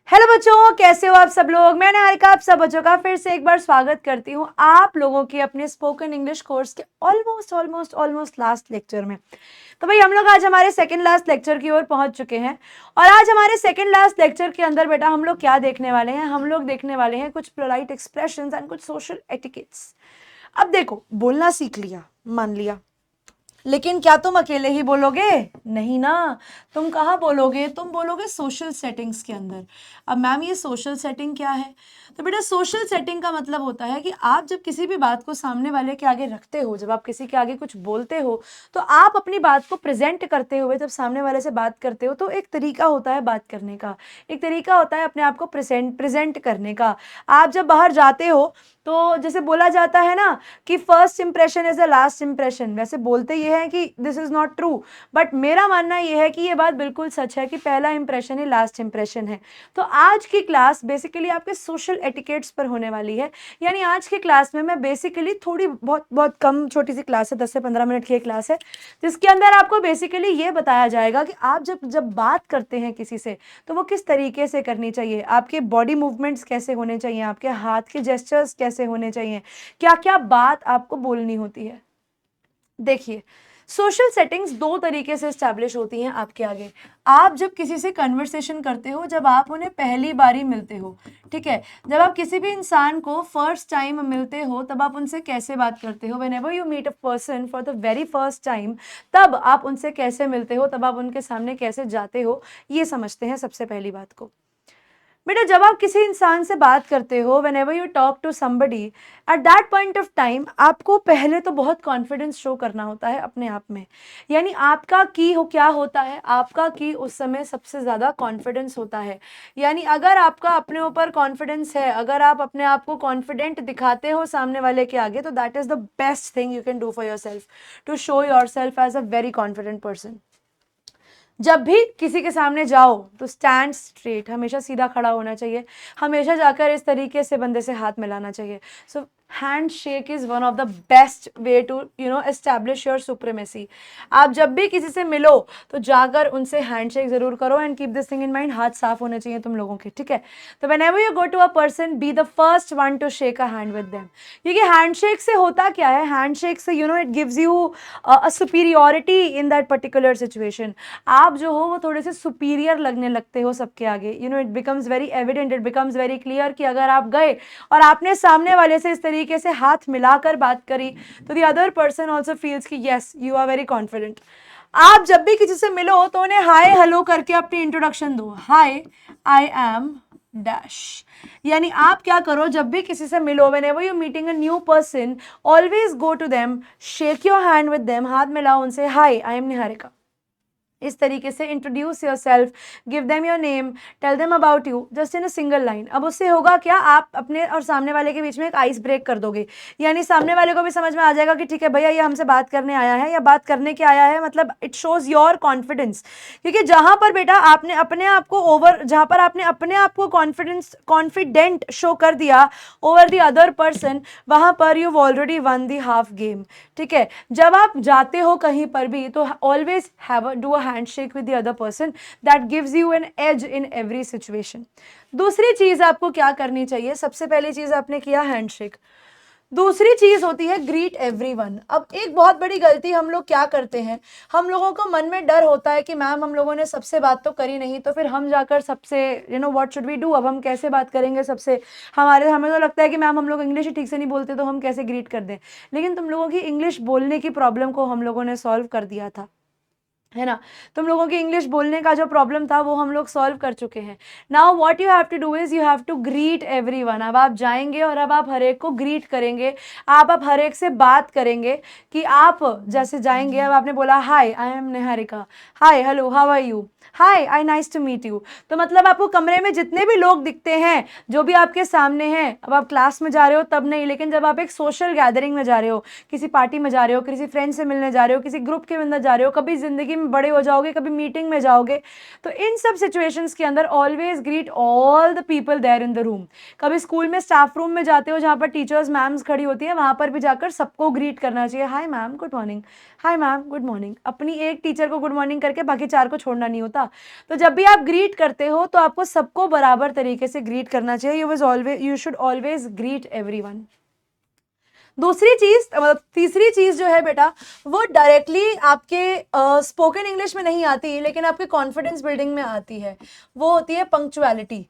Hello बच्चों, कैसे हो आप सब लोग। मैं निहारिका आप सब बच्चों का फिर से एक बार स्वागत करती हूँ आप लोगों के अपने स्पोकन इंग्लिश कोर्स के ऑलमोस्ट लास्ट लेक्चर में। तो भाई हम लोग आज हमारे सेकंड लास्ट लेक्चर की ओर पहुंच चुके हैं और आज हमारे सेकंड लास्ट लेक्चर के अंदर बेटा हम लोग क्या देखने वाले हैं, हम लोग देखने वाले हैं कुछ पोलाइट एक्सप्रेशंस एंड कुछ सोशल एटिकेट्स। अब देखो, बोलना सीख लिया, मान लिया, लेकिन क्या तुम अकेले ही बोलोगे? नहीं ना, तुम कहाँ बोलोगे? तुम बोलोगे सोशल सेटिंग्स के अंदर। अब मैम ये सोशल सेटिंग क्या है? तो बेटा सोशल सेटिंग का मतलब होता है कि आप जब किसी भी बात को सामने वाले के आगे रखते हो, जब आप किसी के आगे कुछ बोलते हो, तो आप अपनी बात को प्रेजेंट करते हुए जब सामने वाले से बात करते हो तो एक तरीका होता है बात करने का, एक तरीका होता है अपने आप को प्रेजेंट करने का। आप जब बाहर जाते हो तो जैसे बोला जाता है ना कि first impression is the last impression, वैसे बोलते ये हैं कि this is not true, but मेरा मानना ये है कि ये बात बिल्कुल सच है कि पहला इंप्रेशन ही लास्ट इंप्रेशन है। तो आज की क्लास बेसिकली आपके सोशल एटिकेट्स पर होने वाली है। यानी आज की क्लास में मैं बेसिकली थोड़ी बहुत कम छोटी सी क्लास है, 10 से 15 मिनट की क्लास है, जिसके अंदर आपको बेसिकली ये बताया जाएगा कि आप जब बात करते हैं किसी से तो वो किस तरीके से करनी चाहिए, आपके बॉडी मूवमेंट्स कैसे होने चाहिए, आपके हाथ के जेस्चर्स कैसे होने चाहिए, क्या क्या बात आपको बोलनी होती है। देखिए, सोशल सेटिंग्स दो तरीके से एस्टैब्लिश होती हैं आपके आगे। आप जब किसी से कन्वर्सेशन करते हो, जब आप उन्हें पहली बारी मिलते हो, ठीक है, जब आप किसी भी इंसान को फर्स्ट टाइम मिलते हो तब आप उनसे कैसे बात करते हो। Whenever you meet a person for the very first time, तब आप उनसे कैसे मिलते हो, तब आप उनके सामने कैसे जाते हो, ये समझते हैं सबसे पहली बात को। बेटा जब आप किसी इंसान से बात करते हो, whenever you talk to somebody, at that point of time आपको पहले तो बहुत कॉन्फिडेंस शो करना होता है अपने आप में। यानी आपका की हो क्या होता है, आपका की उस समय सबसे ज़्यादा कॉन्फिडेंस होता है। यानी अगर आपका अपने ऊपर कॉन्फिडेंस है, अगर आप अपने आप को कॉन्फिडेंट दिखाते हो सामने वाले के आगे, तो that is the best thing you can do for yourself, to show yourself as a very confident person. जब भी किसी के सामने जाओ तो स्टैंड स्ट्रेट, हमेशा सीधा खड़ा होना चाहिए, हमेशा जाकर इस तरीके से बंदे से हाथ मिलाना चाहिए। So handshake is one of the best way to establish your supremacy. आप जब भी किसी से मिलो तो जाकर उनसे हैंड शेक जरूर करो and keep this thing in mind, हाथ साफ होने चाहिए तुम लोगों के, ठीक है। तो whenever you go to a person, be the first one to shake a hand with them. क्योंकि हैंडशेक से होता क्या है, हैंडशेक से it gives you a superiority in that particular situation. आप जो हो वो थोड़े से सुपीरियर लगने लगते हो सबके आगे। It becomes very evident, it becomes very clear कि अगर आप गए और आपने सामने वाले से इस तरीके से हाथ मिलाकर बात करी तो the other person also feels कि yes you are very confident. आप जब भी किसी से मिलो तो उन्हें हाय हेलो करके अपनी इंट्रोडक्शन दो। हाय, आई एम डैश। यानी आप क्या करो, जब भी किसी से मिलो, whenever you're meeting a new person, always go to them, shake your hand with them, हाथ मिलाओ उनसे, हाय आई एम निहारिका। इस तरीके से introduce yourself, give them your name, tell them about you, just in a single line. अब उससे होगा क्या, आप अपने और सामने वाले के बीच में एक आइस ब्रेक कर दोगे। यानी सामने वाले को भी समझ में आ जाएगा कि ठीक है भैया ये हमसे बात करने आया है या बात करने के आया है, मतलब इट शोज योर कॉन्फिडेंस। क्योंकि जहां पर बेटा आपने अपने आप को जहां पर आपने अपने आप को कॉन्फिडेंट शो कर दिया ओवर द अदर पर्सन, वहां पर you already one the half game, ठीक है। जब आप जाते हो कहीं पर भी तो always do a handshake with the other person, that gives you an edge in every situation. दूसरी चीज आपको क्या करनी चाहिए, सबसे पहली चीज आपने किया हैंडशेक, दूसरी चीज होती है ग्रीट एवरीवन। अब एक बहुत बड़ी गलती हम लोग क्या करते हैं, हम लोगों को मन में डर होता है कि मैम हम लोगों ने सबसे बात तो करी नहीं, तो फिर हम जाकर सबसे व्हाट शुड वी डू, अब हम कैसे बात करेंगे सबसे। हमें तो लगता है कि मैम हम लोग इंग्लिश ही ठीक से नहीं बोलते तो हम कैसे ग्रीट कर दें। लेकिन तुम लोगों की इंग्लिश बोलने की प्रॉब्लम को हम लोगों ने सॉल्व कर दिया था, है ना। तुम लोगों की इंग्लिश बोलने का जो प्रॉब्लम था वो हम लोग सॉल्व कर चुके हैं। Now what you have to do is you have to greet everyone. अब आप जाएंगे और अब आप हर एक को ग्रीट करेंगे, आप हर एक से बात करेंगे कि आप जैसे जाएंगे, अब आपने बोला hi I am Niharika, hi hello how are you, hi I nice to meet you. तो मतलब आपको कमरे में जितने भी लोग दिखते हैं जो भी आपके सामने हैं, अब आप क्लास में जा रहे हो तब नहीं, लेकिन जब आप एक सोशल गैदरिंग में जा रहे हो, किसी पार्टी में जा रहे हो, किसी फ्रेंड से मिलने जा रहे हो, किसी ग्रुप के अंदर जा रहे हो, कभी जिंदगी में में बड़े हो जाओगे, कभी मीटिंग में जाओगे, तो इन सब सिचुएशंस के अंदर always greet all the people there in the room. कभी स्कूल में स्टाफ रूम में जाते हो जहाँ पर टीचर्स मैम्स खड़ी होती हैं, वहाँ पर भी जाकर सबको ग्रीट करना चाहिए, hi ma'am good morning, hi ma'am good morning. अपनी एक टीचर को गुड मॉर्निंग करके बाकी 4 को छोड़ना नहीं होता। तो जब भी आप ग्रीट करते हो तो आपको सबको बराबर तरीके से ग्रीट करना चाहिए। You should always greet everyone. दूसरी चीज मतलब तीसरी चीज जो है बेटा, वो डायरेक्टली आपके स्पोकन इंग्लिश में नहीं आती, लेकिन आपके कॉन्फिडेंस बिल्डिंग में आती है। वो होती है पंक्चुअलिटी।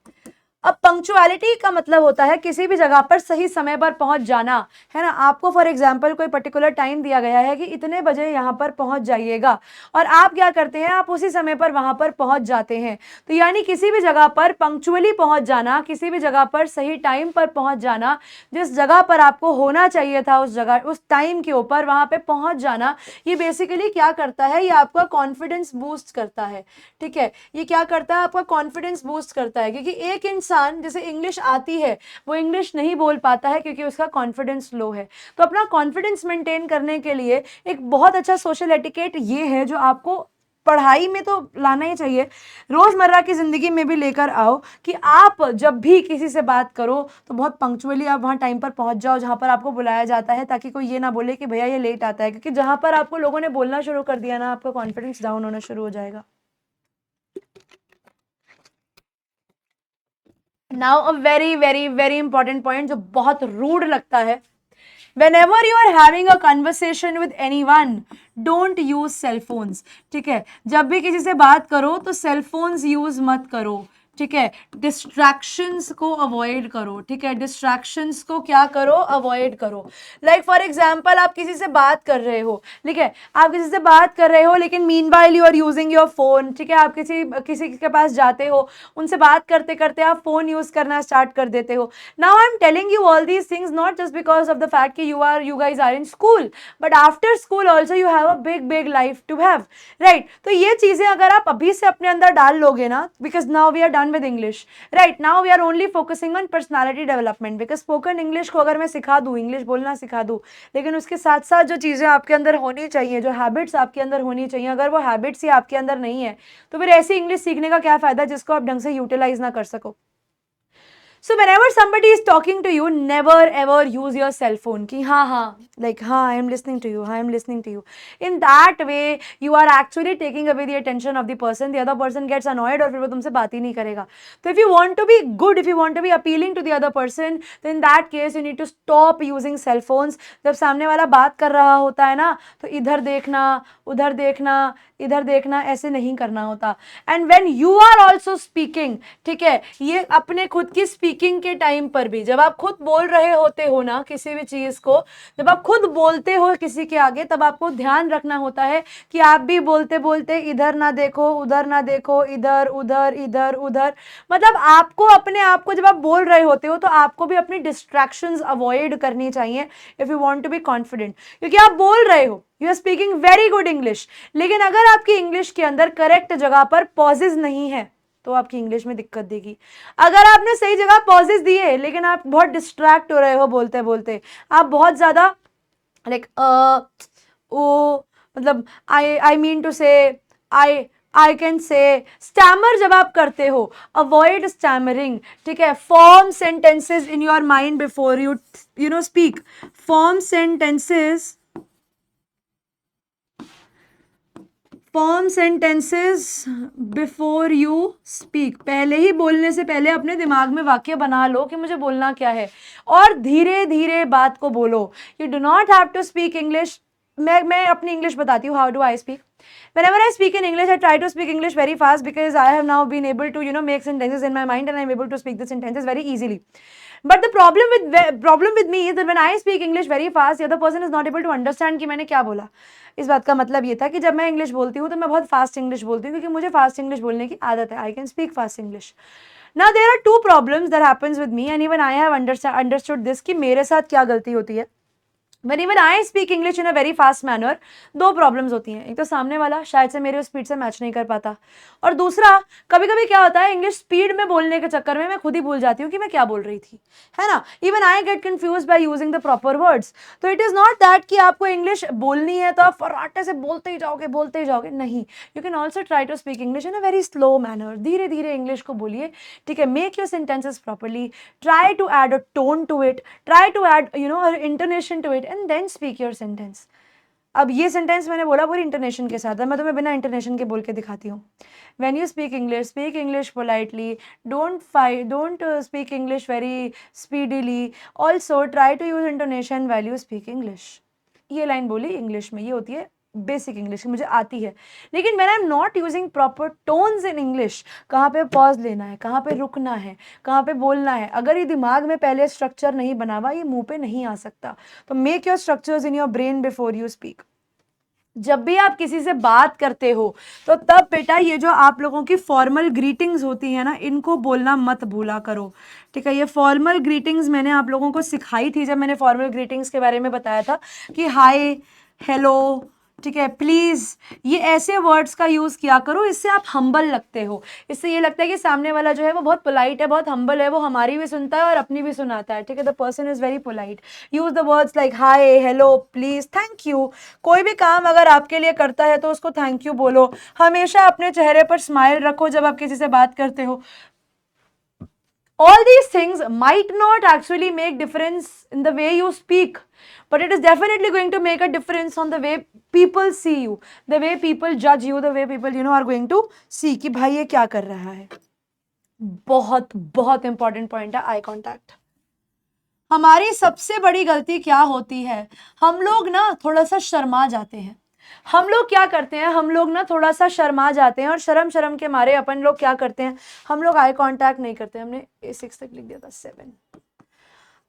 अब पंक्चुअलिटी का मतलब होता है किसी भी जगह पर सही समय पर पहुंच जाना, है ना। आपको फॉर एग्जांपल कोई पर्टिकुलर टाइम दिया गया है कि इतने बजे यहाँ पर पहुंच जाइएगा, और आप क्या करते हैं, आप उसी समय पर वहां पर पहुंच जाते हैं। तो यानी किसी भी जगह पर पंक्चुअली पहुंच जाना, किसी भी जगह पर सही टाइम पर पहुंच जाना, जिस जगह पर आपको होना चाहिए था उस जगह उस टाइम के ऊपर वहां पर पहुंच जाना, ये बेसिकली क्या करता है, ये आपका कॉन्फिडेंस बूस्ट करता है। ठीक है, ये क्या करता है, आपका कॉन्फिडेंस बूस्ट करता है। क्योंकि एक इंसान जैसे इंग्लिश आती है, वो इंग्लिश नहीं बोल पाता है क्योंकि उसका कॉन्फिडेंस लो है। तो अपना कॉन्फिडेंस मेंटेन करने के लिए एक बहुत अच्छा सोशल एटिकेट ये है जो आपको पढ़ाई में तो लाना ही चाहिए, रोजमर्रा की जिंदगी में भी लेकर आओ, कि आप जब भी किसी से बात करो तो बहुत पंक्चुअली आप वहां टाइम पर पहुंच जाओ जहां पर आपको बुलाया जाता है, ताकि कोई ये ना बोले कि भैया ये लेट आता है। क्योंकि जहां पर आपको लोगों ने बोलना शुरू कर दिया ना, आपका कॉन्फिडेंस डाउन होना शुरू हो जाएगा। Now a very very very important point जो बहुत रूड लगता है, whenever you are having a conversation with anyone, don't use cell phones। ठीक है, जब भी किसी से बात करो तो सेल फोन्स यूज मत करो। ठीक है, डिस्ट्रैक्शंस को अवॉइड करो। ठीक है, डिस्ट्रैक्शंस को क्या करो, अवॉइड करो। लाइक फॉर एग्जांपल आप किसी से बात कर रहे हो, ठीक है, आप किसी से बात कर रहे हो, लेकिन meanwhile you are using your phone. ठीक है, आप किसी के पास जाते हो, उनसे बात करते करते आप फोन यूज करना स्टार्ट कर देते हो। Now I am telling you all these things not just because of the fact कि you guys are in school, but after school also you have a big life to have, right? तो ये चीजें अगर आप अभी से अपने अंदर डाल लोगे ना, because now we are done with English, right? now we are only focusing on personality development, because spoken English को अगर मैं सिखा दूं, इंग्लिश बोलना सिखा दूं, लेकिन उसके साथ साथ जो चीजें आपके अंदर होनी चाहिए, जो हैबिट्स आपके अंदर होनी चाहिए, अगर वो हैबिट्स ही आपके अंदर नहीं है, तो फिर ऐसी इंग्लिश सीखने का क्या फायदा जिसको आप ढंग से यूटिलाइज ना कर सको। So whenever somebody is talking to you, never ever use your cell phone कि हाँ like हाँ I am listening to you, I am listening to you. In that way you are actually taking away the attention of the person. The other person gets annoyed और फिर वो तुमसे बात ही नहीं करेगा। तो if you want to be good, if you want to be appealing to the other person, then in that case you need to stop using cell phones. जब सामने वाला बात कर रहा होता है ना, तो इधर देखना, उधर देखना, इधर देखना, ऐसे नहीं करना होता। And when you are also speaking, ठीक है, ये अपने खुद की स्पीकिंग के टाइम पर भी, जब आप खुद बोल रहे होते हो ना किसी भी चीज को, जब आप खुद बोलते हो किसी के आगे, तब आपको ध्यान रखना होता है कि आप भी बोलते बोलते इधर ना देखो, उधर ना देखो, इधर उधर इधर उधर। मतलब आपको अपने आप को जब आप बोल रहे होते हो तो आपको भी अपनी डिस्ट्रैक्शंस अवॉइड करनी चाहिए if you want to be confident. क्योंकि आप बोल रहे हो, you are speaking very good English, लेकिन अगर आपकी इंग्लिश के अंदर करेक्ट जगह पर पॉजेज नहीं है तो आपकी इंग्लिश में दिक्कत देगी। अगर आपने सही जगह पॉजेज दिए लेकिन आप बहुत डिस्ट्रैक्ट हो रहे हो बोलते बोलते, आप बहुत ज्यादा लाइक ओ मतलब आई मीन टू से आई कैन से, स्टैमर जब आप करते हो, अवॉइड स्टैमरिंग। ठीक है, form sentences in your mind before you know speak. Form sentences before you speak. पहले ही बोलने से पहले अपने दिमाग में वाक्य बना लो कि मुझे बोलना क्या है, और धीरे धीरे बात को बोलो। You do not have to speak English. मैं अपनी इंग्लिश बताती हूँ, how do I speak. Whenever I speak in English, I try to speak English very fast because I have now been able to, make sentences in my mind, and I'm able to speak the sentences very easily. But the problem with me is that when I speak English very fast, the other person is not able to understand कि मैंने क्या बोला। इस बात का मतलब ये था कि जब मैं इंग्लिश बोलती हूँ तो मैं बहुत फास्ट इंग्लिश बोलती हूँ, क्योंकि मुझे फास्ट इंग्लिश बोलने की आदत है। I can speak fast English. Now there are two problems that happens with me, and even I have understood this कि मेरे साथ क्या गलती होती है। When even I speak English in a very fast manner, दो प्रॉब्लम्स होती हैं. एक तो सामने वाला शायद से मेरे स्पीड से मैच नहीं कर पाता, और दूसरा कभी कभी क्या होता है, इंग्लिश स्पीड में बोलने के चक्कर में मैं खुद ही भूल जाती हूँ कि मैं क्या बोल रही थी, है ना. Even I get confuse by using the proper words. तो इट इज़ नॉट दैट कि आपको इंग्लिश बोलनी है तो आप फर्राटे से बोलते ही जाओगे, नहीं. You can also try to speak English in a very slow manner. धीरे धीरे इंग्लिश को बोलिए, ठीक है. Make your sentences properly, try to add a tone to it, try to add intonation to it, and then speak your sentence. अब ये sentence मैंने बोला पूरी इंटोनेशन के साथ है, मैं तुम्हें बिना इंटोनेशन के बोल के दिखाती हूँ. When you speak English politely, don't speak English very speedily. Also try to use intonation when you speak English. ये लाइन बोली इंग्लिश में, ये होती है बेसिक इंग्लिश, मुझे आती है. लेकिन when I am not using proper tones in English, कहाँ पे पॉज लेना है, कहाँ पे रुकना है, कहाँ पे बोलना है, अगर ये दिमाग में पहले स्ट्रक्चर नहीं बना हुआ, ये मुंह पे नहीं आ सकता. तो make your structures in your brain before you speak. जब भी आप किसी से बात करते हो तो तब बेटा ये जो आप लोगों की फॉर्मल ग्रीटिंग्स होती है ना, इनको बोलना मत भूला करो, ठीक है. ये फॉर्मल ग्रीटिंग्स मैंने आप लोगों को सिखाई थी जब मैंने फॉर्मल ग्रीटिंग्स के बारे में बताया था कि हाय, हेलो, ठीक है, प्लीज़, ये ऐसे वर्ड्स का यूज़ किया करो. इससे आप हम्बल लगते हो, इससे ये लगता है कि सामने वाला जो है वो बहुत पोलाइट है, बहुत हम्बल है, वो हमारी भी सुनता है और अपनी भी सुनाता है, ठीक है. The person is very polite. Use the words like hi, hello, please, thank you. कोई भी काम अगर आपके लिए करता है तो उसको थैंक यू बोलो. हमेशा अपने चेहरे पर स्माइल रखो जब आप किसी से बात करते हो. All these things might not actually make difference in the way you speak, but it is definitely going to make a difference on the way people see you, the way people judge you, the way people are going to see कि भाई ये क्या कर रहा है. बहुत बहुत important point है आई कॉन्टैक्ट. हमारी सबसे बड़ी गलती क्या होती है, हम लोग ना थोड़ा सा शर्मा जाते हैं. हम लोग क्या करते हैं, हम लोग ना थोड़ा सा शर्मा जाते हैं और शर्म के मारे अपन लोग क्या करते हैं, हम लोग आई कांटेक्ट नहीं करते. हमने A6 तक लिख दिया था, 7.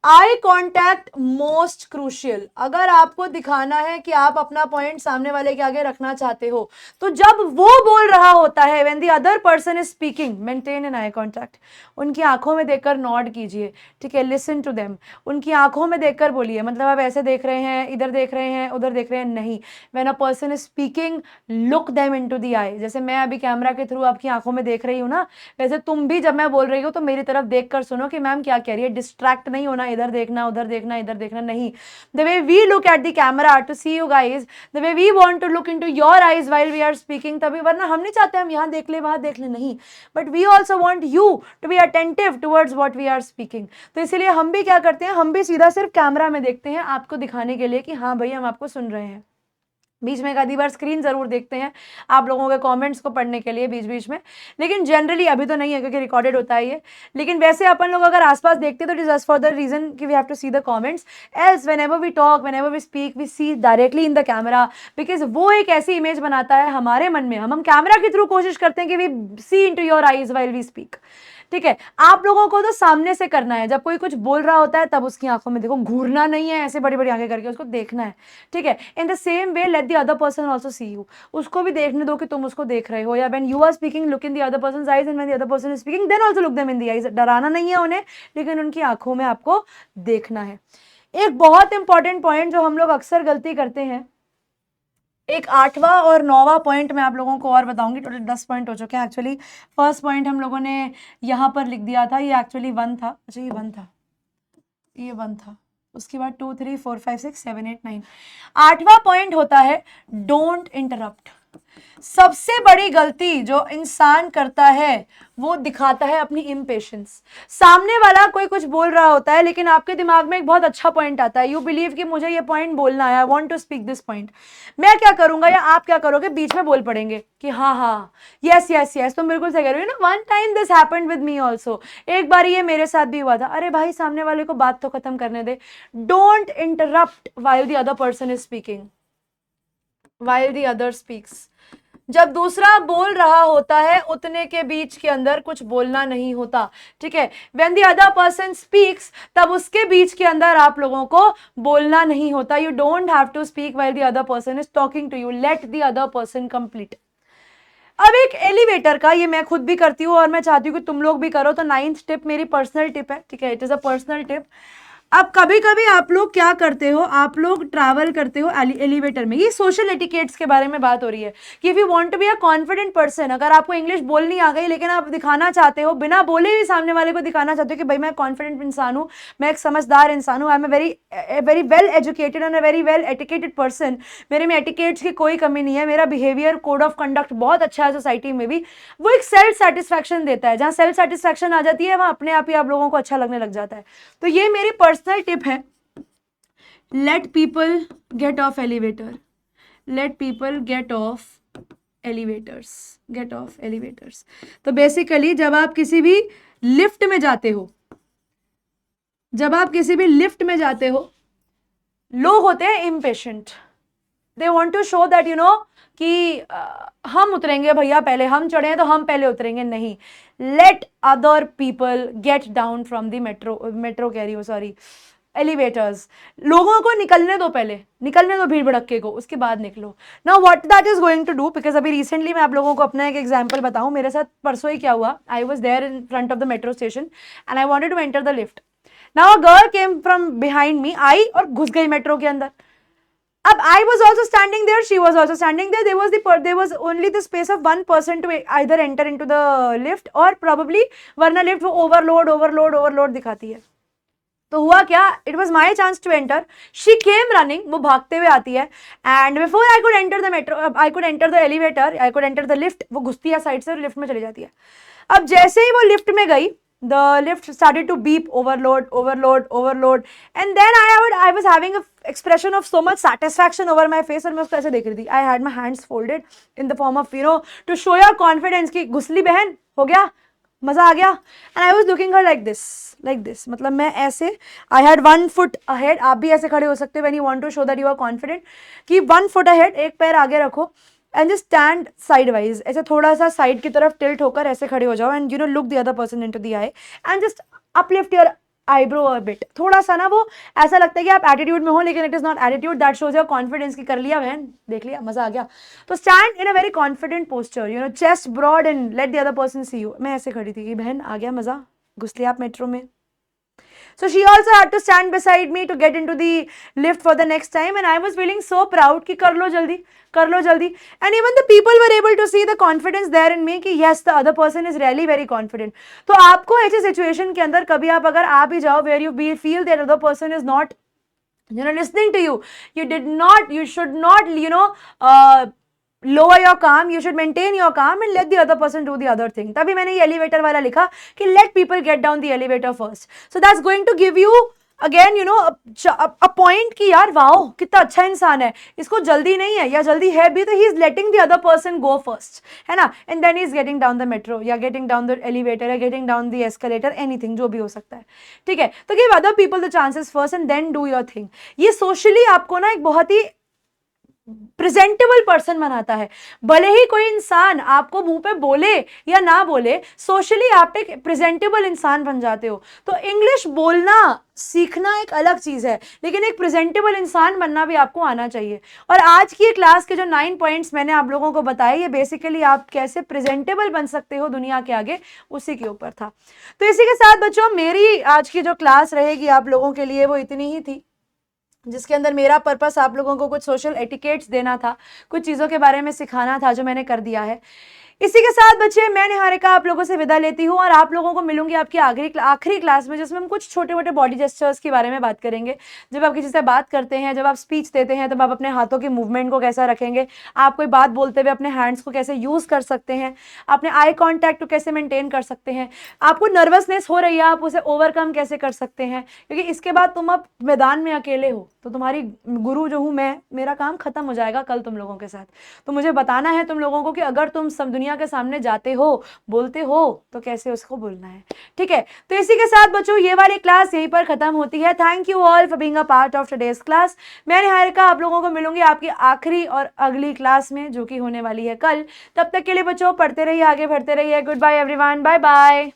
Eye contact most crucial. अगर आपको दिखाना है कि आप अपना पॉइंट सामने वाले के आगे रखना चाहते हो, तो जब वो बोल रहा होता है, when the other person is speaking, maintain an eye contact. उनकी आंखों में देखकर नॉड कीजिए, ठीक है. Listen to them. उनकी आंखों में देखकर बोलिए, मतलब आप ऐसे देख रहे हैं, इधर देख रहे हैं, उधर देख रहे हैं, नहीं. When a person is speaking, look them into the eye. जैसे मैं अभी कैमरा के थ्रू आपकी आंखों में देख रही हूँ ना, वैसे तुम भी जब मैं बोल रही हूँ तो मेरी तरफ देखकर सुनो कि मैम क्या कह रही है. डिस्ट्रैक्ट नहीं होना, इधर देखना, उधर देखना, इधर देखना, नहीं. The way we look at the camera to see you guys, the way we want to look into your eyes while we are speaking, तभी. वरना हम नहीं चाहते हम यहाँ देख ले, वहां देख ले, नहीं. But we also want you to be attentive towards what we are speaking. तो इसीलिए हम भी क्या करते हैं, हम भी सीधा सिर्फ कैमरा में देखते हैं आपको दिखाने के लिए कि हाँ भाई हम आपको सुन रहे हैं. बीच में एक आधी बार स्क्रीन जरूर देखते हैं आप लोगों के कमेंट्स को पढ़ने के लिए बीच बीच में, लेकिन जनरली अभी तो नहीं है क्योंकि रिकॉर्डेड होता है ये. लेकिन वैसे अपन लोग अगर आसपास देखते हैं तो it is just for the reason कि we have to see the comments. Else whenever we talk, whenever we speak, we see directly in the camera, because वो एक ऐसी इमेज बनाता है हमारे मन में. हम कैमरा के थ्रू कोशिश करते हैं कि we see into your eyes while we speak, ठीक है. आप लोगों को तो सामने से करना है. जब कोई कुछ बोल रहा होता है तब उसकी आंखों में देखो, घूरना नहीं है, ऐसे बड़ी बड़ी आंखें करके उसको देखना है, ठीक है. In the same way late the other person also C you. उसको भी देखने दो कि तुम उसको देख रहे हो. या when you are speaking, look in the other person's eyes, and when the other person is speaking, then also look them in the eyes. डराना नहीं है उन्हें, लेकिन उनकी आंखों में आपको देखना है. एक बहुत इंपॉर्टेंट पॉइंट जो हम लोग अक्सर गलती करते हैं, एक 8वां और 9वां पॉइंट मैं आप लोगों को और बताऊंगी. टोटल 10 पॉइंट हो चुके हैं एक्चुअली. फर्स्ट पॉइंट हम लोगों ने यहाँ पर लिख दिया था, ये एक्चुअली 1 था. अच्छा ये 1 था, ये 1 था. उसके बाद 2 3 4 5 6 7 8 9. 8वां पॉइंट होता है डोंट इंटरप्ट. सबसे बड़ी गलती जो इंसान करता है वो दिखाता है अपनी इम्पेशेंस. सामने वाला कोई कुछ बोल रहा होता है लेकिन आपके दिमाग में एक बहुत अच्छा पॉइंट आता है. यू बिलीव कि मुझे ये पॉइंट बोलना है, I want to speak this point. मैं क्या करूंगा या आप क्या करोगे, बीच में बोल पड़ेंगे कि हाँ हाँ यस यस यस. तुम बिल्कुल सही कह रहे हो ना. One time this happened with me also. एक बार ये मेरे साथ भी हुआ था. अरे भाई सामने वाले को बात तो खत्म करने दे. Don't interrupt while the other person is speaking, while the other speaks. जब दूसरा बोल रहा होता है उतने के बीच के अंदर कुछ बोलना नहीं होता, ठीक है. When the other person speaks, तब उसके बीच के अंदर आप लोगों को बोलना नहीं होता. You don't have to speak while the other person is talking to you. Let the other person complete. अब एक एलिवेटर का, ये मैं खुद भी करती हूँ और मैं चाहती हूँ कि तुम लोग भी करो. तो 9th टिप मेरी पर्सनल टिप है, ठीक है. It is a personal tip. अब कभी कभी आप लोग क्या करते हो, आप लोग ट्रैवल करते हो एलिवेटर में, ये सोशल एटिकेट्स के बारे में बात हो रही है कि if you want to be a confident person, अगर आपको इंग्लिश बोलनी आ गई लेकिन आप दिखाना चाहते हो, बिना बोले भी सामने वाले को दिखाना चाहते हो कि भाई मैं कॉन्फिडेंट इंसान हूँ, मैं एक समझदार इंसान हूँ, I am very well educated and a very well etiquetted person, मेरे में एटिकेट्स की कोई कमी नहीं है, मेरा बिहेवियर कोड ऑफ कंडक्ट बहुत अच्छा है सोसाइटी में भी, वो एक सेल्फ सेटिस्फैक्शन देता है। जहाँ सेल्फ सेटिस्फैक्शन आ जाती है वहाँ अपने आप ही आप लोगों को अच्छा लगने लग जाता है। तो ये मेरी पर्सनल टिप है, let people get off elevator, let people get off elevators, get off elevators. तो बेसिकली जब आप किसी भी लिफ्ट में जाते हो, जब आप किसी भी लिफ्ट में जाते हो, लोग होते हैं impatient, they want to show that you know कि हम उतरेंगे भैया पहले, हम चढ़े हैं तो हम पहले उतरेंगे, नहीं, let other people get down from the metro Cairo sorry elevators, लोगों को निकलने दो, पहले निकलने दो भीड़ भड़क्के को, उसके बाद निकलो। Now what that is going to do, because अभी रिसेंटली मैं आप लोगों को अपना एक एग्जांपल बताऊं, मेरे साथ परसों ही क्या हुआ, I was there in front of the metro station and I wanted to enter the lift. Now a girl came from behind me, I और घुस गई मेट्रो के अंदर। अब I was also standing there, she was also standing there, there was only the space of one person to either enter into the lift or probably वरना lift वो overload दिखाती है। तो हुआ क्या, it was my chance to enter, she came running, वो भागते हुए आती है, and before I could enter the metro, I could enter the elevator, I could enter the lift, वो घुसती है साइड से और लिफ्ट में चली जाती है। अब जैसे ही वो लिफ्ट में गई, the lift started to beep, overload, and then I was having a expression of so much satisfaction over my face, और मैं उसको ऐसे देख रही थी, I had my hands folded in the form of to show your confidence कि घुसली बहन, हो गया, मजा आ गया, and I was looking her like this, मतलब मैं ऐसे, I had 1 foot ahead, आप भी ऐसे खड़े हो सकते हो when you want to show that you are confident, कि 1 foot ahead, एक पैर आगे रखो एंड जस्ट स्टैंड साइडवाइज, ऐसे थोड़ा सा साइड की तरफ टिल्ट होकर ऐसे खड़े हो जाओ, and look the other person into the I and just uplift your eyebrow a bit, थोड़ा सा ना वो ऐसा लगता है कि आप एटीट्यूड में हो, लेकिन it is not attitude, that shows your confidence की कर लिया बहन, देख लिया, मजा आ गया। तो stand in a very confident posture, chest broad and let the other person see you. मैं ऐसे खड़ी थी कि बहन आ गया मजा, घुस लिया आप मेट्रो में। So she also had to stand beside me to get into the lift for the next time, and I was feeling so proud कि कर लो जल्दी, and even the people were able to see the confidence there in me कि yes, the other person is really very confident। तो आपको ऐसी situation के अंदर कभी आप अगर आ भी जाओ where you feel that other person is not listening to you, you should not lower your calm, you should maintain your calm and let the other person do the other thing। तभी मैंने ये elevator वाला लिखा कि let people get down the elevator first, so that's going to give you again a point कि यार wow कितना अच्छा इंसान है, इसको जल्दी नहीं है या जल्दी है भी तो he is letting the other person go first, है ना, and then he is getting down the metro या getting down the elevator या getting down the escalator, anything जो भी हो सकता है, ठीक है। तो give other people the chances first and then do your thing। ये सोशली आपको ना एक बहुत ही प्रेजेंटेबल पर्सन बनाता है, भले ही कोई इंसान आपको मुंह पे बोले या ना बोले, सोशली आप एक प्रेजेंटेबल इंसान बन जाते हो। तो इंग्लिश बोलना सीखना एक अलग चीज है, लेकिन एक प्रेजेंटेबल इंसान बनना भी आपको आना चाहिए। और आज की क्लास के जो 9 पॉइंट्स मैंने आप लोगों को बताए, ये बेसिकली आप कैसे प्रेजेंटेबल बन सकते हो दुनिया के आगे, उसी के ऊपर था। तो इसी के साथ बच्चों मेरी आज की जो क्लास रहेगी आप लोगों के लिए वो इतनी ही थी, जिसके अंदर मेरा पर्पस आप लोगों को कुछ सोशल एटिकेट्स देना था, कुछ चीज़ों के बारे में सिखाना था, जो मैंने कर दिया है। इसी के साथ बच्चे मैं निहारिका आप लोगों से विदा लेती हूँ और आप लोगों को मिलूंगी आपकी आखिरी क्लास में, जिसमें हम कुछ छोटे मोटे बॉडी जेस्चर्स के बारे में बात करेंगे। जब आप किसी से बात करते हैं, जब आप स्पीच देते हैं, तब आप अपने हाथों की मूवमेंट को कैसा रखेंगे, आप कोई बात बोलते हुए अपने हैंड्स को कैसे यूज़ कर सकते हैं, अपने आई कॉन्टैक्ट को कैसे मेंटेन कर सकते हैं, आपको नर्वसनेस हो रही है आप उसे ओवरकम कैसे कर सकते हैं, क्योंकि इसके बाद तुम अब मैदान में अकेले हो, तो तुम्हारी गुरु जो हूँ मैं, मेरा काम खत्म हो जाएगा कल तुम लोगों के साथ। तो मुझे बताना है तुम लोगों को कि अगर तुम सब दुनिया के सामने जाते हो, बोलते हो, तो कैसे उसको बोलना है, ठीक है। तो इसी के साथ बच्चों ये वाली क्लास यहीं पर खत्म होती है। Thank you all for being a part of today's class. मैं निहारिका आप लोगों को मिलूंगी आपकी आखिरी और अगली क्लास में, जो कि होने वाली है कल। तब तक के लिए बच्चों पढ़ते रहिए, आगे बढ़ते रहिए। Good bye everyone, bye bye.